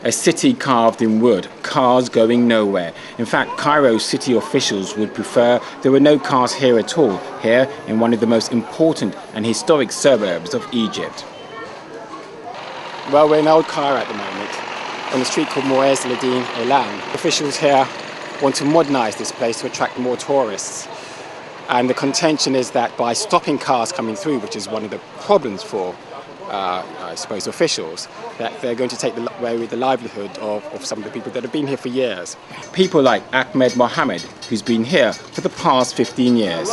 A city carved in wood, cars going nowhere. In fact, Cairo city officials would prefer there were no cars here at all, here in one of the most important and historic suburbs of Egypt. Well, we're in Old Cairo at the moment, on a street called Moez Ladin Elan. Officials here want to modernize this place to attract more tourists. And the contention is that by stopping cars coming through, which is one of the problems for I suppose officials, that they're going to take away with the livelihood of some of the people that have been here for years. People like Ahmed Mohammed, who's been here for the past 15 years.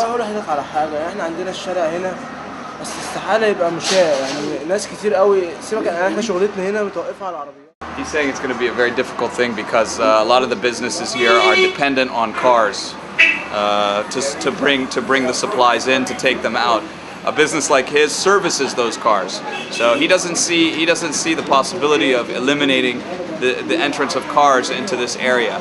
He's saying it's going to be a very difficult thing because a lot of the businesses here are dependent on cars to bring the supplies in, to take them out. A business like his services those cars, so he doesn't see the possibility of eliminating the entrance of cars into this area.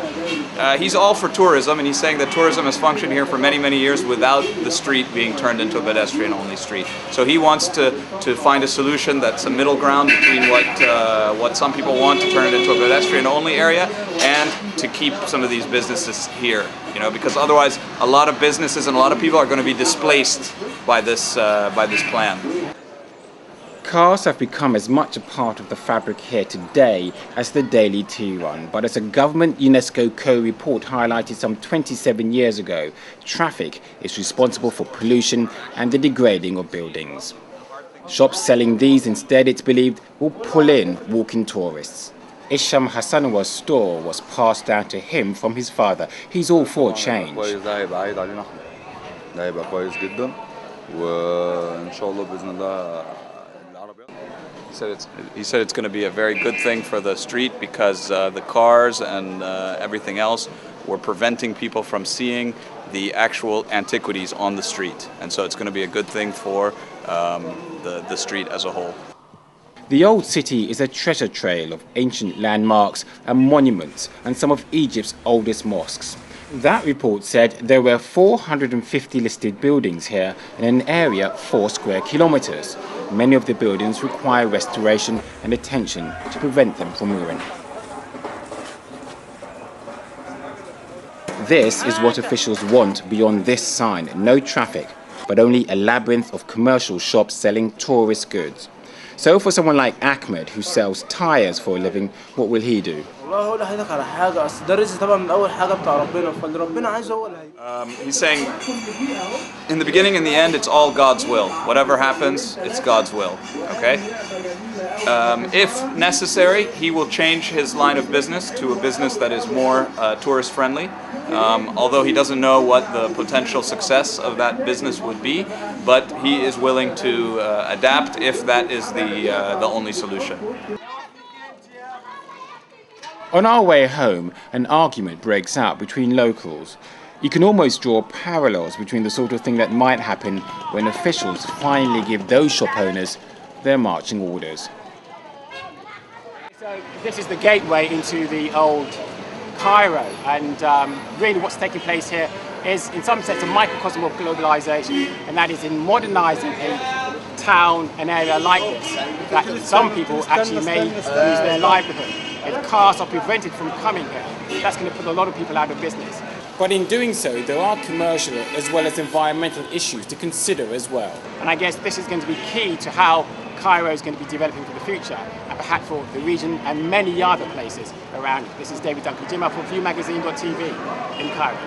He's all for tourism, and he's saying that tourism has functioned here for many years without the street being turned into a pedestrian-only street. So he wants to find a solution that's a middle ground between what some people want, to turn it into a pedestrian-only area, and to keep some of these businesses here. You know, because otherwise a lot of businesses and a lot of people are going to be displaced by this plan. Cars have become as much a part of the fabric here today as the daily tea run, but as a government UNESCO co-report highlighted some 27 years ago, traffic is responsible for pollution and the degrading of buildings. Shops selling these instead, it's believed, will pull in walking tourists. Isham Hassanwa's store was passed down to him from his father. He's all for change. He said it's going to be a very good thing for the street because the cars and everything else were preventing people from seeing the actual antiquities on the street, and so it's going to be a good thing for the street as a whole. The old city is a treasure trail of ancient landmarks and monuments and some of Egypt's oldest mosques. That report said there were 450 listed buildings here in an area 4 square kilometers. Many of the buildings require restoration and attention to prevent them from ruin. This is what officials want beyond this sign: no traffic, but only a labyrinth of commercial shops selling tourist goods. So for someone like Ahmed, who sells tires for a living, what will he do? He's saying, in the beginning and the end, it's all God's will. Whatever happens, it's God's will. Okay? If necessary, he will change his line of business to a business that is more tourist friendly. Although he doesn't know what the potential success of that business would be, but he is willing to adapt if that is the only solution. On our way home, an argument breaks out between locals. You can almost draw parallels between the sort of thing that might happen when officials finally give those shop owners their marching orders. So this is the gateway into the old Cairo, and really what's taking place here is in some sense a microcosm of globalization, and that is in modernizing a town, an area like this, that some people actually may lose their livelihood. If cars are prevented from coming here, that's going to put a lot of people out of business. But in doing so, there are commercial as well as environmental issues to consider as well. And I guess this is going to be key to how Cairo is going to be developing for the future, and perhaps for the region and many other places around it. This is David Dunkley Gyimah for ViewMagazine.tv in Cairo.